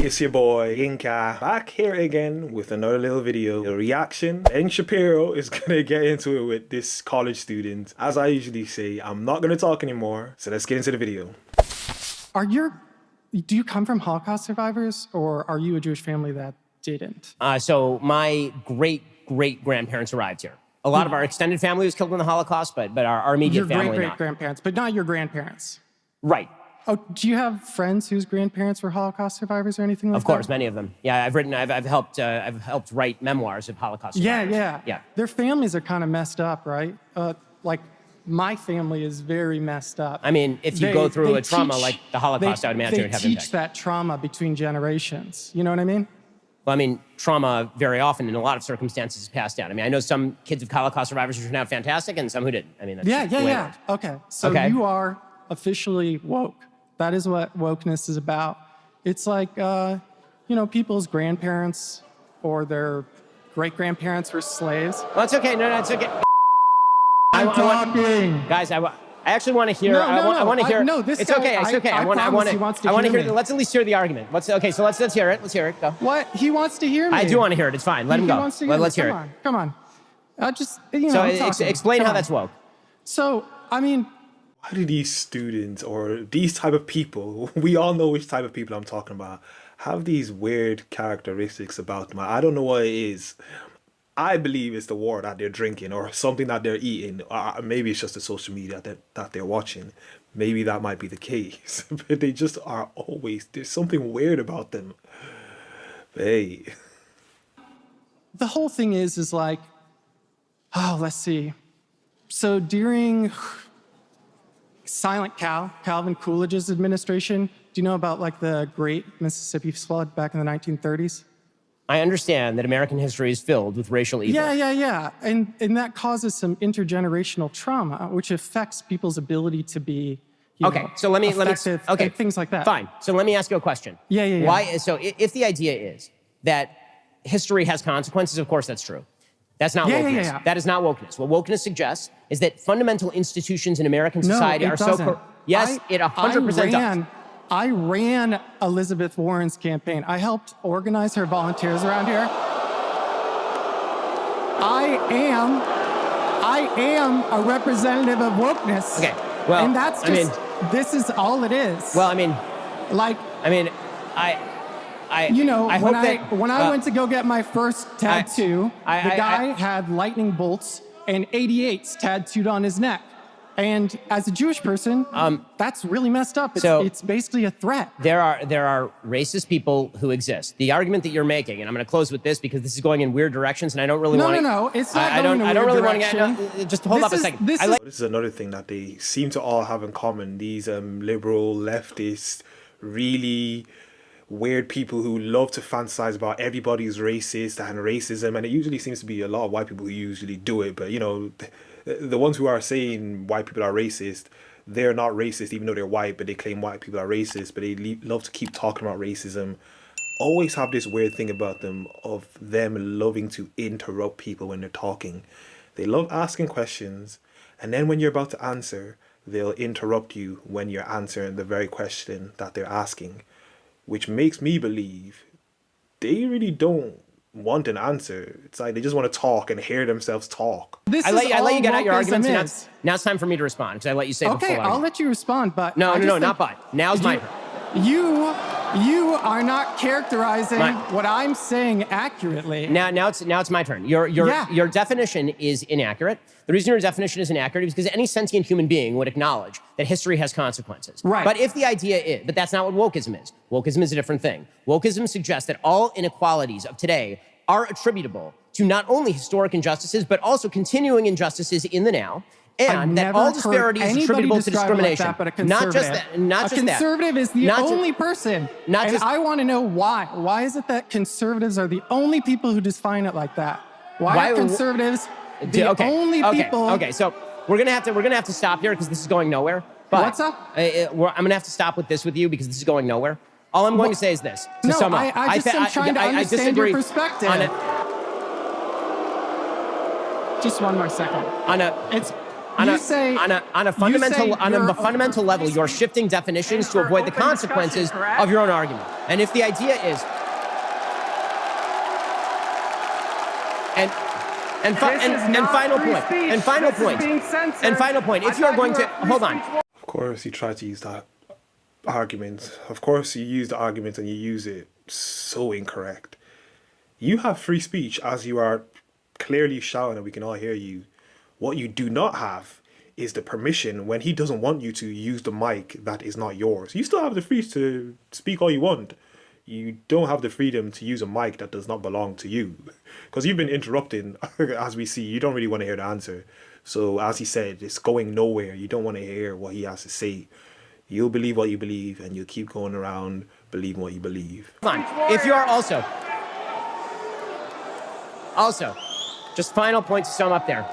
It's your boy Yinka back here again with another little video, a reaction. And Shapiro is gonna get into it with this college student. As I usually say, I'm not gonna talk anymore, so let's get into the video. Do you come from Holocaust survivors, or are you a Jewish family that didn't? So my great-great-grandparents arrived here. A lot of our extended family was killed in the Holocaust, but our immediate family Your great-great-grandparents, but not your grandparents. Right. Oh, do you have friends whose grandparents were Holocaust survivors or anything like that? Of course, many of them. Yeah, I've helped write memoirs of Holocaust survivors. Yeah. Their families are kind of messed up, right? Like my family is very messed up. I mean, if you go through a trauma like the Holocaust, I would imagine it would have They impact. teach that trauma between generations. You know what I mean? Well, I mean, trauma very often in a lot of circumstances is passed down. I mean, I know some kids of Holocaust survivors who turned out fantastic and some who didn't. I mean, that's Yeah. Okay, so you are officially woke. That is what wokeness is about. It's like, people's grandparents or their great-grandparents were slaves. Well, it's okay. No, it's okay. I'm talking. Guys, I actually want to hear. I want to hear. No, this it's guy, okay. It's okay. I want to hear. Let's at least hear the argument. Let's hear it. Let's hear it. Go. What? He wants to hear me. I do want to hear it. It's fine. Let him go. Wants to hear Let's hear it. Come on. Explain how that's woke. So, I mean, why do these students or these type of people, we all know which type of people I'm talking about, have these weird characteristics about them? I don't know what it is. I believe it's the water that they're drinking or something that they're eating. Maybe it's just the social media that they're watching. Maybe that might be the case. But they just are always, there's something weird about them. But hey. The whole thing is like, let's see. So during Silent Calvin Coolidge's administration, do you know about like the Great Mississippi Flood back in the 1930s? I understand that American history is filled with racial evil. Yeah. And that causes some intergenerational trauma, which affects people's ability to be effective, things like that. Fine. So let me ask you a question. Yeah. Why? So if the idea is that history has consequences, of course that's true. That's not wokeness. Yeah. That is not wokeness. What wokeness suggests is that fundamental institutions in American society are so... Yes, it 100% does. I ran Elizabeth Warren's campaign. I helped organize her volunteers around here. I am a representative of wokeness. Okay, well, and that's just, this is all it is. Well, I mean, when I went to go get my first tattoo, the guy had lightning bolts and 88s tattooed on his neck. And as a Jewish person, that's really messed up. It's basically a threat. There are racist people who exist. The argument that you're making, and I'm going to close with this because this is going in weird directions, and I don't really want to... No, it's not going in a weird direction. Just hold up a second. This is another thing that they seem to all have in common. These liberal, leftist, really weird people who love to fantasize about everybody's racist and racism, and it usually seems to be a lot of white people who usually do it, but the ones who are saying white people are racist, they're not racist even though they're white, but they claim white people are racist, but they love to keep talking about racism. Always have this weird thing about them of them loving to interrupt people when they're talking. They love asking questions, and then when you're about to answer, they'll interrupt you when you're answering the very question that they're asking, which makes me believe they really don't want an answer. It's like they just want to talk and hear themselves talk. I let you get out your arguments, and now it's time for me to respond, because I let you say the full argument. Okay, I'll let you respond, but... No, not but. Now's my turn. You are not characterizing what I'm saying accurately. Now it's my turn. Your definition is inaccurate. The reason your definition is inaccurate is because any sentient human being would acknowledge that history has consequences. Right. But if the idea is, but that's not what wokeism is. Wokeism is a different thing. Wokeism suggests that all inequalities of today are attributable to not only historic injustices, but also continuing injustices in the now. And that all disparity is attributable to discrimination. Like that, but a conservative. A conservative is the only person. I want to know why. Why is it that conservatives are the only people who define it like that? Why are conservatives the only people? Okay, so we're gonna have to stop here because this is going nowhere. But what's up? I'm gonna have to stop with this with you because this is going nowhere. All I'm going to say is this. To sum up, I just am trying to understand your perspective. Just one more second. On a fundamental level, you're shifting definitions to avoid the consequences of your own argument. And if the idea is, and final point, if you are going to, hold on. Of course, you try to use that argument. Of course, you use the argument and you use it so incorrect. You have free speech as you are clearly shouting and we can all hear you. What you do not have is the permission when he doesn't want you to use the mic that is not yours. You still have the freedom to speak all you want. You don't have the freedom to use a mic that does not belong to you. Because you've been interrupting, as we see. You don't really want to hear the answer. So as he said, it's going nowhere. You don't want to hear what he has to say. You'll believe what you believe and you'll keep going around believing what you believe. Fine. If you are also, just final point to sum up there.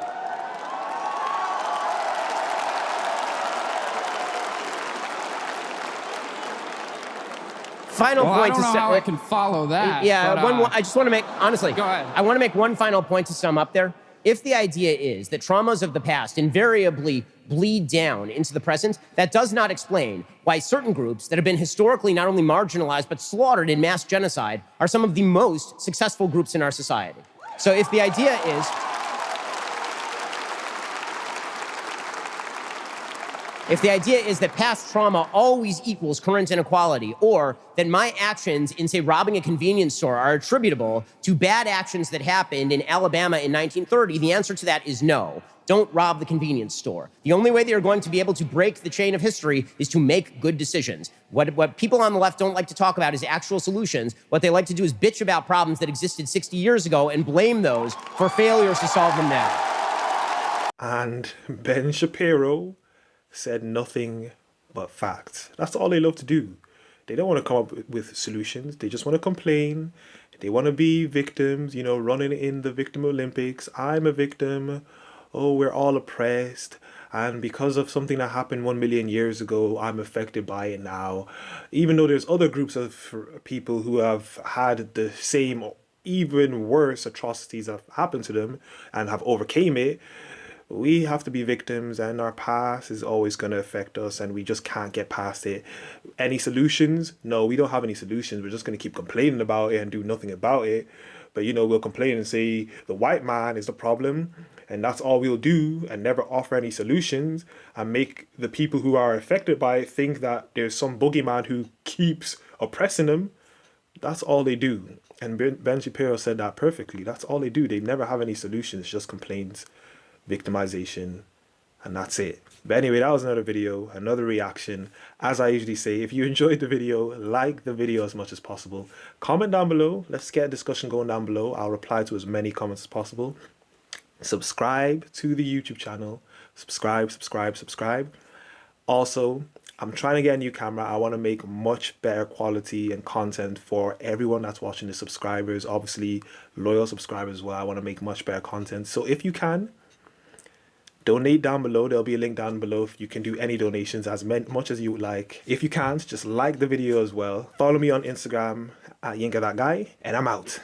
Final point I don't know how I can follow that. Yeah, but, I just want to make, honestly, go ahead. I want to make one final point to sum up there. If the idea is that traumas of the past invariably bleed down into the present, that does not explain why certain groups that have been historically not only marginalized but slaughtered in mass genocide are some of the most successful groups in our society. So if the idea is, that past trauma always equals current inequality, or that my actions in, say, robbing a convenience store are attributable to bad actions that happened in Alabama in 1930, the answer to that is no. Don't rob the convenience store. The only way that you're going to be able to break the chain of history is to make good decisions. What people on the left don't like to talk about is actual solutions. What they like to do is bitch about problems that existed 60 years ago and blame those for failures to solve them now. And Ben Shapiro said nothing but facts. That's all they love to do. They don't want to come up with solutions. They just want to complain. They want to be victims, you know, running in the victim Olympics. I'm a victim. Oh, we're all oppressed. And because of something that happened 1 million years ago, I'm affected by it now. Even though there's other groups of people who have had the same, even worse atrocities that have happened to them and have overcame it. We have to be victims and our past is always going to affect us and we just can't get past it. Any solutions? No, we don't have any solutions. We're just going to keep complaining about it and do nothing about it. But, you know, we'll complain and say the white man is the problem and that's all we'll do and never offer any solutions and make the people who are affected by it think that there's some boogeyman who keeps oppressing them. That's all they do. And Ben Shapiro said that perfectly. That's all they do. They never have any solutions, just complaints, victimization, and that's it. But anyway, that was another video, another reaction. As I usually say, if you enjoyed the video, like the video as much as possible. Comment down below. Let's get a discussion going down below. I'll reply to as many comments as possible. Subscribe to the YouTube channel. Subscribe. Also, I'm trying to get a new camera. I want to make much better quality and content for everyone that's watching, the subscribers, obviously loyal subscribers as well. I want to make much better content. So if you can, donate down below. There'll be a link down below. If you can do any donations as much as you would like. If you can't, just like the video as well. Follow me on Instagram at YinkaThatGuy, and I'm out.